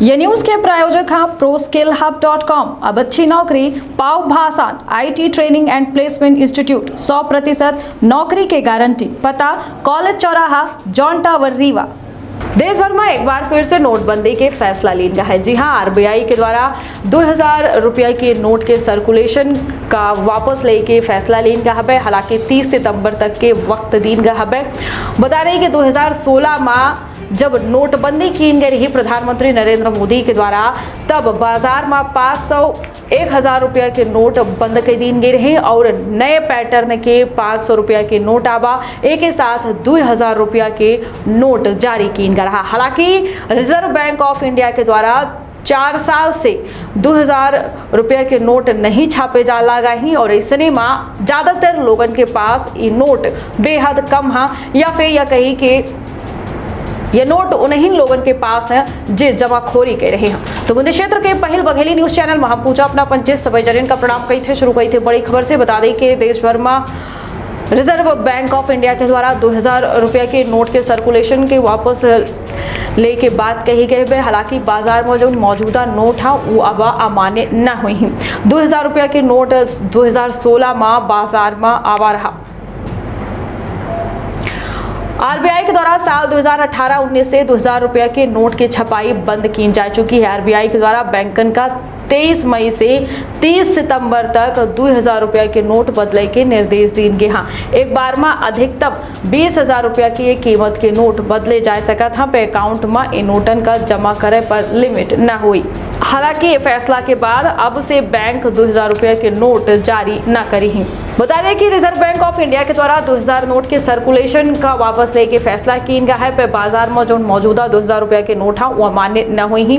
ये न्यूज के प्रायोजक हैं ProSkillHub.com। अब अच्छी नौकरी पाओ भाषण IT training and placement institute 100% नौकरी के गारंटी। पता कॉलेज चौराहा जॉन टावर रीवा। देश भर में एक बार फिर से नोटबंदी के फैसला लिया गया है। जी हां, RBI के द्वारा 2000 रुपये के नोट के सर्कुलेशन का वापस लेके के फैसला लिया गया है। हालांकि 30 सितंबर तक के वक्त दिया गया है। बता रहे कि 2016 में जब नोटबंदी की गई रही प्रधानमंत्री नरेंद्र मोदी के द्वारा, तब बाजार में 500 1000 रुपया के नोट बंद कर दी गई रहे और नए पैटर्न के 500 रुपया के नोट आवा एक के साथ 2000 रुपया के नोट जारी किया गया रहा। हालांकि रिजर्व बैंक ऑफ इंडिया के द्वारा 4 साल से 2000 रुपये के नोट नहीं छापे जा लगा ही और इसने में ज़्यादातर लोगन के पास ये नोट बेहद कम है, या फिर यह कही कि ये नोट उन्हीं लोगों के पास है जे जमाखोरी कर रहे हैं। तो बुंदी क्षेत्र के पहल बघेली न्यूज चैनल में हम पूछा अपना पंचे सभी जरिन का प्रणाम कई थे शुरू कई थे। बड़ी खबर से बता दें कि देश भर में रिजर्व बैंक ऑफ इंडिया के द्वारा 2000 रुपये के नोट के सर्कुलेशन के वापस लेके बात कही गई है। हालांकि बाजार में जो मौजूदा नोट है वो अब अमान्य न हुई ही। 2000 रुपये के नोट 2016 में बाजार में आवा रहा। RBI के द्वारा साल 2018-19 से 2000 रुपये के नोट की छपाई बंद की जा चुकी है। RBI के द्वारा बैंकन का 23 मई से 30 सितंबर तक 2000 रुपये के नोट बदले के निर्देश दिए गए हैं। एक बार में अधिकतम 20,000 रुपया की कीमत के नोट बदले जा सकता था। पे अकाउंट में इन नोटन का जमा करे पर लिमिट न हुई। हालांकि ये फैसला के बाद अब से बैंक 2000 रुपये के नोट जारी न करी ही। बता दें कि रिजर्व बैंक ऑफ इंडिया के द्वारा 2000 नोट के सर्कुलेशन का वापस लेके फैसला किया गया है। पे बाजार में जो मौजूदा 2000 रुपये के नोट है वो मान्य न हुई ही।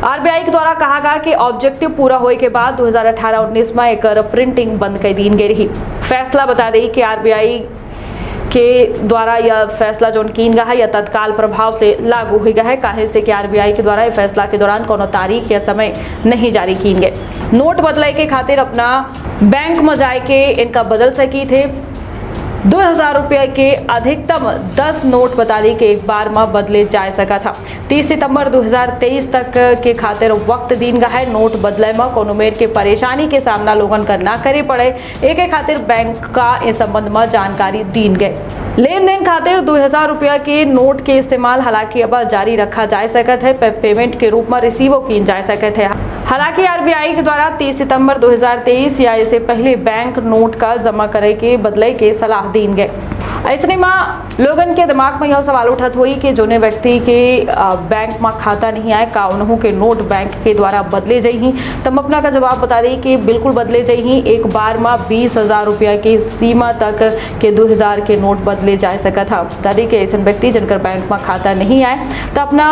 RBI के द्वारा कहा गया कि ऑब्जेक्टिव पूरा होने के बाद 2018-19 में एक प्रिंटिंग बंद कर दी गई रही। फैसला बता दें कि RBI के द्वारा यह फैसला जो किया गया है यह तत्काल प्रभाव से लागू हो गया है। काहे से कि RBI के द्वारा यह फैसला के दौरान कोनो तारीख या समय नहीं जारी किए गए। नोट बदले के खातिर अपना बैंक में जाके इनका बदल सकी थे। 2000 रुपये के अधिकतम 10 नोट बता दी कि एक बार में बदले जा सका था। 30 सितंबर 2023 तक के खातिर वक्त दिन गया है। नोट बदले में कोनो मेर के परेशानी के सामना लोगन का ना करे पड़े एक खातिर बैंक का इस संबंध में जानकारी दी गई। लेन देन खातिर 2000 रुपया के नोट के इस्तेमाल हालांकि अब जारी रखा जा सकता है। पेमेंट के रूप में रिसीव की जा सकते हैं। हालांकि RBI के द्वारा 30 सितंबर 2023 या इससे पहले बैंक नोट का जमा करे के बदले के सलाह दी गए। ऐसे में लोगन के दिमाग में यह सवाल उठत हुई कि जो व्यक्ति के बैंक में खाता नहीं आए का उन्हों के नोट बैंक के द्वारा बदले जाही। तब अपना का जवाब बता दी कि बिल्कुल बदले जाही। एक बार में 20,000 रुपया की सीमा तक के 2000 के नोट बदले जा सका था। बता दी कि ऐसे व्यक्ति जिनकर बैंक में खाता नहीं आए तो अपना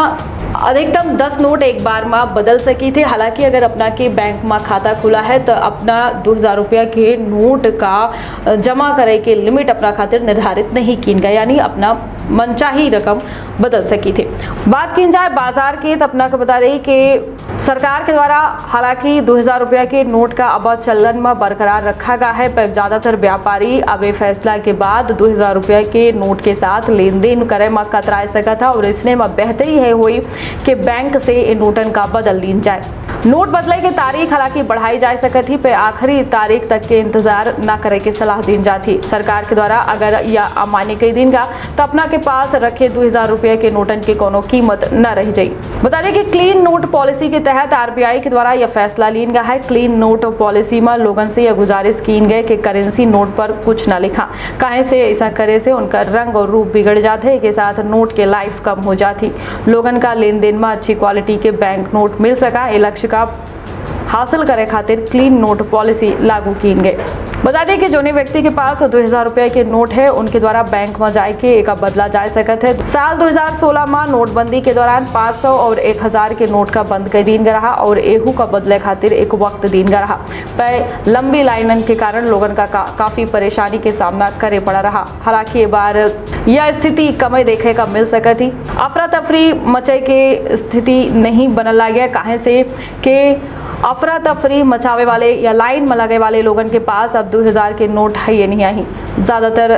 अधिकतम 10 नोट एक बार में बदल सकी थे। हालांकि अगर अपना के बैंक में खाता खुला है तो अपना 2000 रुपया के नोट का जमा करे के लिमिट अपना खातिर निर्धारित नहीं की गया, यानी अपना मनचाही रकम बदल सकी थी। बात की जाए बाजार की तो अपना को बता रही कि सरकार के द्वारा हालांकि 2000 रुपया के नोट का अब चलन में बरकरार रखा गया है। पर ज़्यादातर व्यापारी अब फैसला के बाद 2000 रुपया के नोट के साथ लेन देन करे में कतरा सका था और इसने में बेहतरी है हुई कि बैंक से इन नोटन का बदल ली जाए। नोट बदले की तारीख हालांकि बढ़ाई जा सकती पे आखिरी तारीख तक के इंतजार न करे की सलाह दी जाती। सरकार के द्वारा अगर यह अमान्य कई दिन का तो अपना के पास रखे 2000 रुपये के नोटन की कोनो कीमत न रह जाए। बता दें कि क्लीन नोट पॉलिसी के तहत RBI के द्वारा यह फैसला लिया गया है। क्लीन नोट पॉलिसी में लोगन से यह गुजारिश की गई कि करेंसी नोट पर कुछ न लिखा। काहे से ऐसा करे से उनका रंग और रूप बिगड़ जाते है के साथ नोट के लाइफ कम हो जाती। लोगन का लेन देन में अच्छी क्वालिटी के बैंक नोट मिल सका। ये लक्ष्य का हासिल करे खातिर क्लीन नोट पॉलिसी लागू की गई। बता दें कि जो व्यक्ति के पास 2000 रुपये के नोट है उनके द्वारा बैंक में जाके एक बदला जा सकता है। साल 2016 में नोटबंदी के दौरान 500 और 1000 के नोट का बंद कर दिन रहा और एहू का बदले खातिर एक वक्त दिन रहा। पर लंबी लाइनन के कारण लोगन का काफी परेशानी के सामना करे पड़ा रहा। हालांकि बार यह स्थिति कम देखे का मिल सकती। अफरा तफरी मचे के स्थिति नहीं बनल गया। काहे से कि अफरा तफरी मचावे वाले या लाइन में लगे वाले लोगन के पास अब 2000 के नोट है ये नहीं आई। ज़्यादातर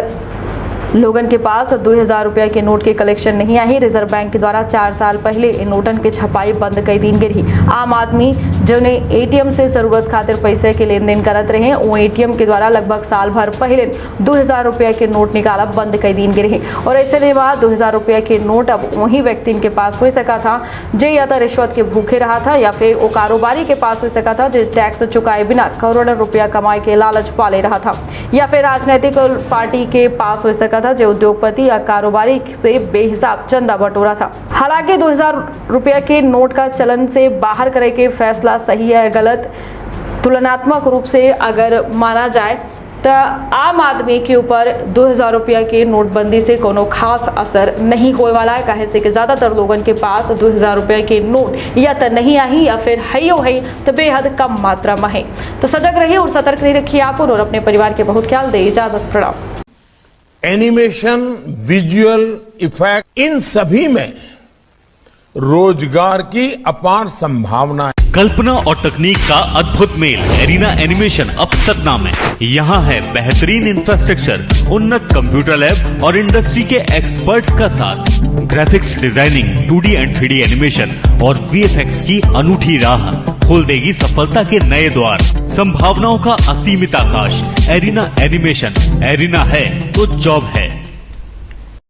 लोगन के पास 2000 रुपया के नोट के कलेक्शन नहीं आई। रिजर्व बैंक के द्वारा 4 साल पहले इन नोटन के छपाई बंद कर दी गई। आम आदमी जिन्हें एटीएम से जरूरत खातिर पैसे के लेन देन करत रहे, वो एटीएम के द्वारा लगभग साल भर पहले 2000 रुपया के नोट निकाला बंद कर दी गई। और ऐसे में बाद 2000 रुपया के नोट अब वही व्यक्ति के पास हो सका था जो या तो रिश्वत के भूखे रहा था या फिर वो कारोबारी के पास हो सका था जो टैक्स चुकाए बिना करोड़ों रुपया कमाए के लालच पाले रहा था, या फिर राजनीतिक पार्टी के पास हो सका था जो उद्योगपति या कारोबारी से बेहिसाब चंदा बटोरा था। हालांकि 2000 रुपया के नोट का चलन से बाहर करे के फैसला सही है गलत, तुलनात्मक रूप से अगर माना जाए तो आम आदमी के ऊपर 2000 रुपया के नोटबंदी से कोनो खास असर नहीं होने वाला है, कहे से कि ज्यादातर लोगों के पास 2000 रुपया के नोट या तो नहीं आई या फिर है तो बेहद कम मात्रा में है। तो सजग रहिए और सतर्क रहिए, रखिए आप और अपने परिवार के बहुत ख्याल दे। इजाजत, प्रणाम। एनिमेशन, विजुअल इफेक्ट, इन सभी में रोजगार की अपार संभावना है। कल्पना और तकनीक का अद्भुत मेल एरिना एनिमेशन अब सतना में। यहाँ है बेहतरीन इंफ्रास्ट्रक्चर, उन्नत कंप्यूटर लैब और इंडस्ट्री के एक्सपर्ट्स का साथ। Graphics designing, 2D and 3D animation और VFX की अनूठी राह खोल देगी सफलता के नए द्वार। संभावनाओं का असीमित आकाश। एरिना एनिमेशन, एरिना है तो जॉब है।